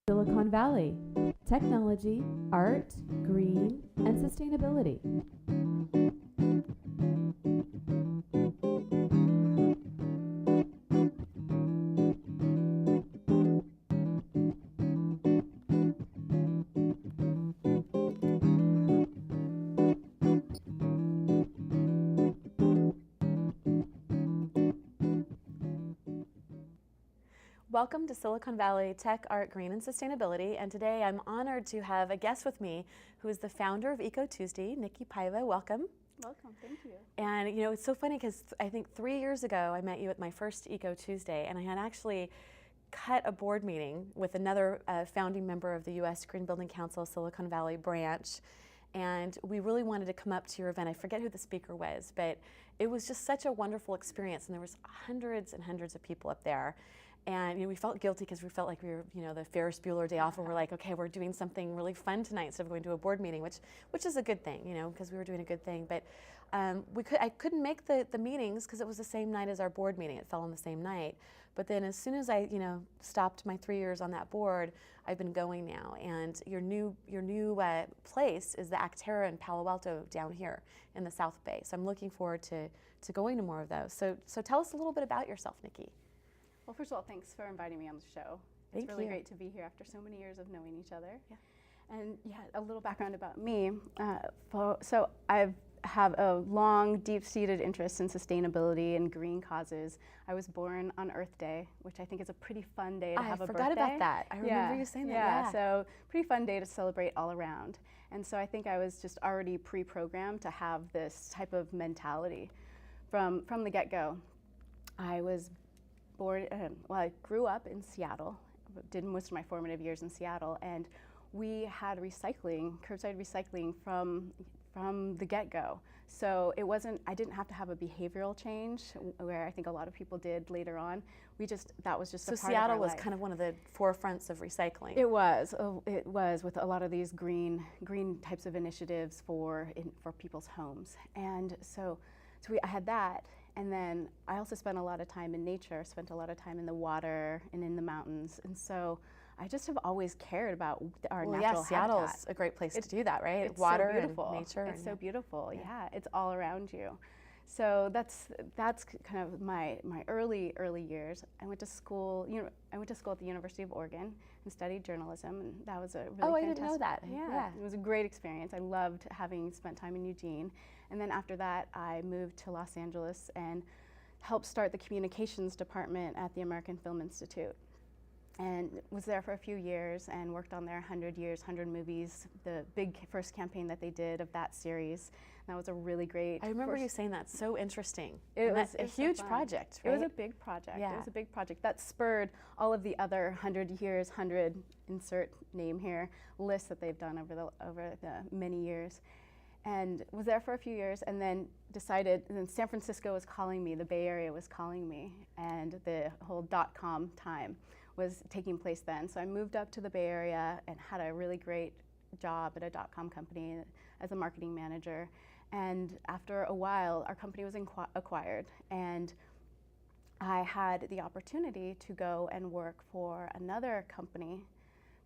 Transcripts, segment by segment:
Silicon Valley, technology, art, green, and sustainability. Welcome to Silicon Valley Tech, Art, Green, and Sustainability, and today I'm honored to have a guest with me who is the founder of EcoTuesday, Nikki Pava. Welcome. Welcome, thank you. And you know, it's so funny because I think 3 years ago I met you at my first EcoTuesday, and I had actually cut a board meeting with another founding member of the U.S. Green Building Council Silicon Valley branch, and we really wanted to come up to your event. I forget who the speaker was, but it was just such a wonderful experience, and there was hundreds and hundreds of people up there. And you know, we felt guilty because we felt like we were, you know, the Ferris Bueller day off, and we're like, okay, we're doing something really fun tonight instead of going to a board meeting, which is a good thing, you know, because we were doing a good thing. But I couldn't make the meetings because it was the same night as our board meeting. It fell on the same night. But then as soon as I, you know, stopped my 3 years on that board, I've been going now. And your new place is the Actera in Palo Alto down here in the South Bay. So I'm looking forward to going to more of those. So tell us a little bit about yourself, Nikki. Well, first of all, thanks for inviting me on the show. It's really great to be here after so many years of knowing each other. Yeah. And yeah, a little background about me. So I have a long, deep-seated interest in sustainability and green causes. I was born on Earth Day, which I think is a pretty fun day to have a birthday. I forgot about that. I remember you saying that. Yeah, so pretty fun day to celebrate all around. And so I think I was just already pre-programmed to have this type of mentality from the get-go. I was born, I grew up in Seattle, did most of my formative years in Seattle, and we had recycling, curbside recycling from the get-go. So it wasn't, I didn't have to have a behavioral change where I think a lot of people did later on. That was just a part of our life. So Seattle was kind of one of the forefronts of recycling. It was with a lot of these green types of initiatives for people's homes. And so I had that. And then I also spent a lot of time in nature, spent a lot of time in the water and in the mountains. And so I just have always cared about our natural habitat. Seattle's a great place to do that, right? It's water so beautiful. And nature. It's so beautiful, yeah. It's all around you. So that's kind of my early years. I went to school, at the University of Oregon and studied journalism, and that was a really I didn't know that. Yeah, it was a great experience. I loved having spent time in Eugene. And then after that, I moved to Los Angeles and helped start the communications department at the American Film Institute. And was there for a few years and worked on their 100 Years, 100 Movies, the big first campaign that they did of that series. And that was a really great. I remember you saying that. So interesting. It was a huge project, right? It was a big project. Yeah. It was a big project that spurred all of the other 100 Years, 100 insert name here lists that they've done over the many years. And was there for a few years, and then decided, and then San Francisco was calling me, the Bay Area was calling me, and the whole .com time was taking place then. So I moved up to the Bay Area and had a really great job at a .com company as a marketing manager. And after a while, our company was acquired, and I had the opportunity to go and work for another company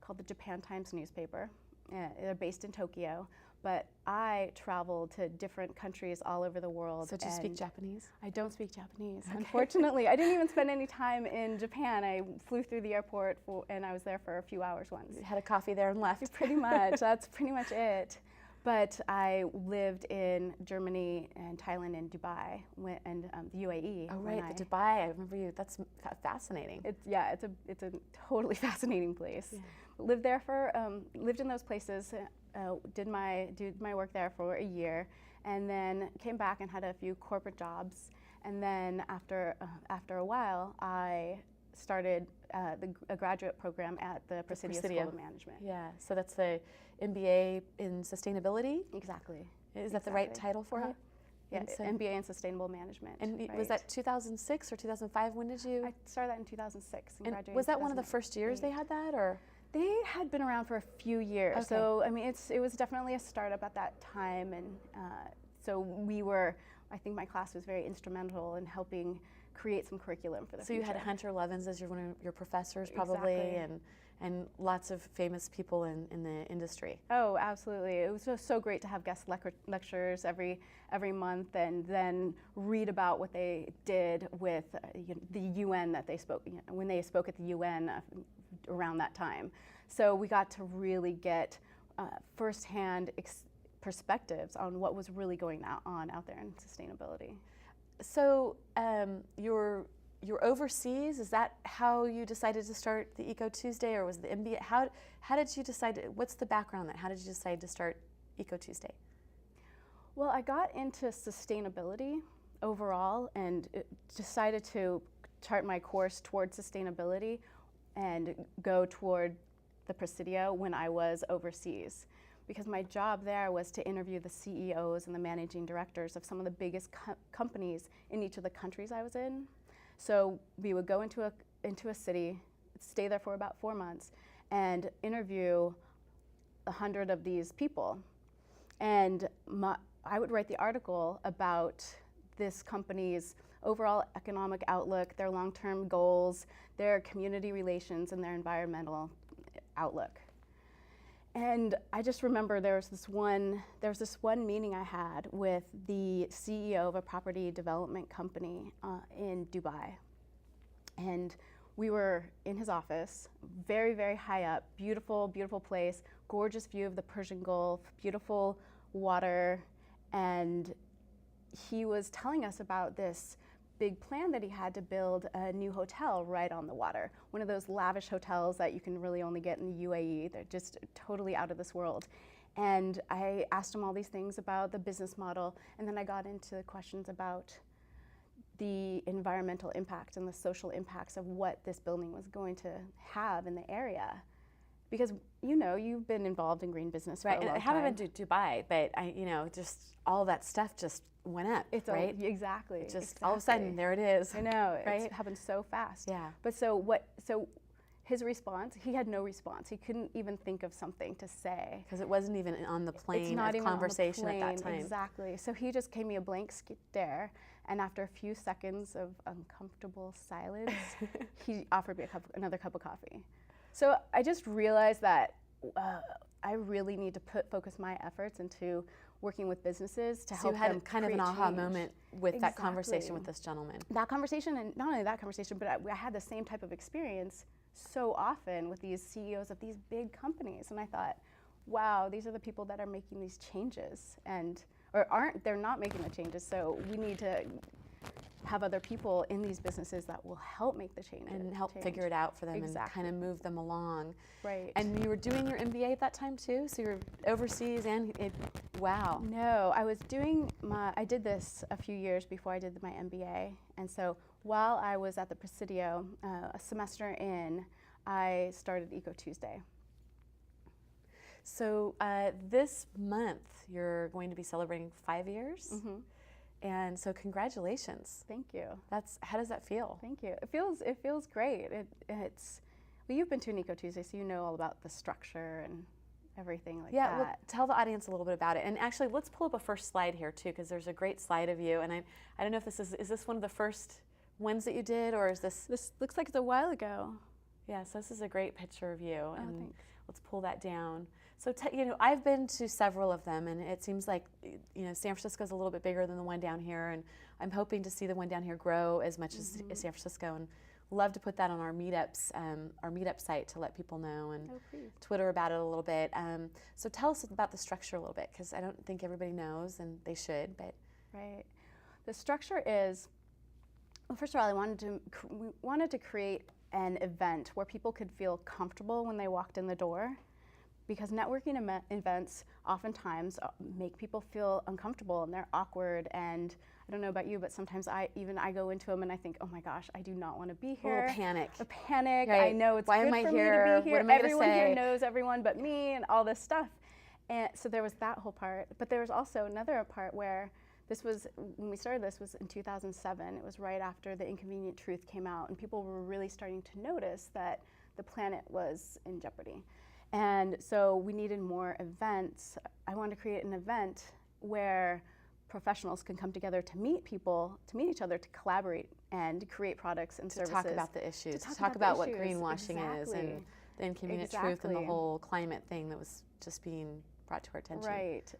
called the Japan Times newspaper. They're based in Tokyo. But I traveled to different countries all over the world. So do you speak Japanese? I don't speak Japanese. Okay. Unfortunately, I didn't even spend any time in Japan. I flew through the airport and I was there for a few hours once. You had a coffee there and left. Pretty much. That's pretty much it. But I lived in Germany and Thailand and Dubai and the UAE. Oh right, the Dubai. I remember you. That's fascinating. It's a totally fascinating place. Yeah. Lived in those places. Did my work there for a year, and then came back and had a few corporate jobs. And then after a while, I started a graduate program at the Presidio School of Management. Yeah, so that's the MBA in sustainability? Exactly. Is that the right title for it? Yeah, MBA in Sustainable Management. And right. Was that 2006 or 2005? When did you? I started that in 2006 and graduated. Was that one of the first years they had that, or? They had been around for a few years, okay. So I mean, it was definitely a startup at that time, and so I think my class was very instrumental in helping create some curriculum for the future. So you had Hunter Levins as one of your professors, probably, exactly. and lots of famous people in the industry. Oh, absolutely. It was just so great to have guest lectures every month, and then read about what they did with the UN that they spoke, when they spoke at the UN around that time. So we got to really get firsthand perspectives on what was really going on out there in sustainability. So you're overseas. Is that how you decided to start the EcoTuesday, or was the MBA? How did you decide? What's the background then? How did you decide to start EcoTuesday? Well, I got into sustainability overall and decided to chart my course toward sustainability and go toward the Presidio when I was overseas, because my job there was to interview the CEOs and the managing directors of some of the biggest companies in each of the countries I was in. So we would go into a city, stay there for about 4 months, and interview 100 of these people. And I would write the article about this company's overall economic outlook, their long-term goals, their community relations, and their environmental outlook. And I just remember there was this one meeting I had with the CEO of a property development company in Dubai. And we were in his office, very, very high up, beautiful, beautiful place, gorgeous view of the Persian Gulf, beautiful water. And he was telling us about this big plan that he had to build a new hotel right on the water. One of those lavish hotels that you can really only get in the UAE. They're just totally out of this world. And I asked him all these things about the business model, and then I got into questions about the environmental impact and the social impacts of what this building was going to have in the area. Because you've been involved in green business for a long time. I haven't been to Dubai, but just all that stuff just went up, right? Exactly. All of a sudden, there it is. I know, right? It happened so fast. Yeah. But so his response, he had no response. He couldn't even think of something to say. Because it wasn't even on the plane of conversation at that time. Exactly. So he just gave me a blank stare, and after a few seconds of uncomfortable silence, he offered me another cup of coffee. So I just realized that I really need to focus my efforts into working with businesses to help them. So you had kind of an aha moment with that conversation with this gentleman. That conversation, and not only that conversation, but I had the same type of experience so often with these CEOs of these big companies, and I thought, wow, these are the people that are making these changes, they're not making the changes, so we need to have other people in these businesses that will help make the change. And help figure it out for them. Exactly. And kind of move them along. Right. And you were doing your MBA at that time too? So you're overseas wow. No, I did this a few years before I did my MBA. And so while I was at the Presidio, a semester in, I started EcoTuesday. So this month, you're going to be celebrating 5 years? Mm-hmm. And so congratulations. Thank you. How does that feel? Thank you. It feels great. Well, you've been to an EcoTuesday, so you know all about the structure and everything like that. Yeah, well, tell the audience a little bit about it. And actually, let's pull up a first slide here too, because there's a great slide of you. And I don't know if is this one of the first ones that you did, or is this? This looks like it's a while ago. Yeah, so this is a great picture of you. Oh, and thanks. Let's pull that down. So, I've been to several of them, and it seems like, San Francisco's a little bit bigger than the one down here, and I'm hoping to see the one down here grow as much as San Francisco, and love to put that on our meetups, our meetup site to let people know, and Twitter about it a little bit. So tell us about the structure a little bit, because I don't think everybody knows, and they should, but. Right. The structure is, well, first of all, we wanted to create an event where people could feel comfortable when they walked in the door. Because networking events oftentimes make people feel uncomfortable and they're awkward, and I don't know about you, but sometimes I go into them and I think, oh my gosh, I do not want to be here. A panic. Right. I know it's good for me to be here. What am I Everyone here knows everyone but me and all this stuff. And so there was that whole part, but there was also another part where when we started this was in 2007. It was right after The Inconvenient Truth came out, and people were really starting to notice that the planet was in jeopardy. And so we needed more events. I wanted to create an event where professionals can come together to meet each other, to collaborate and create products and services. To talk about the issues, to talk about what greenwashing is, and the inconvenient truth and the whole climate thing that was just being brought to our attention. Right.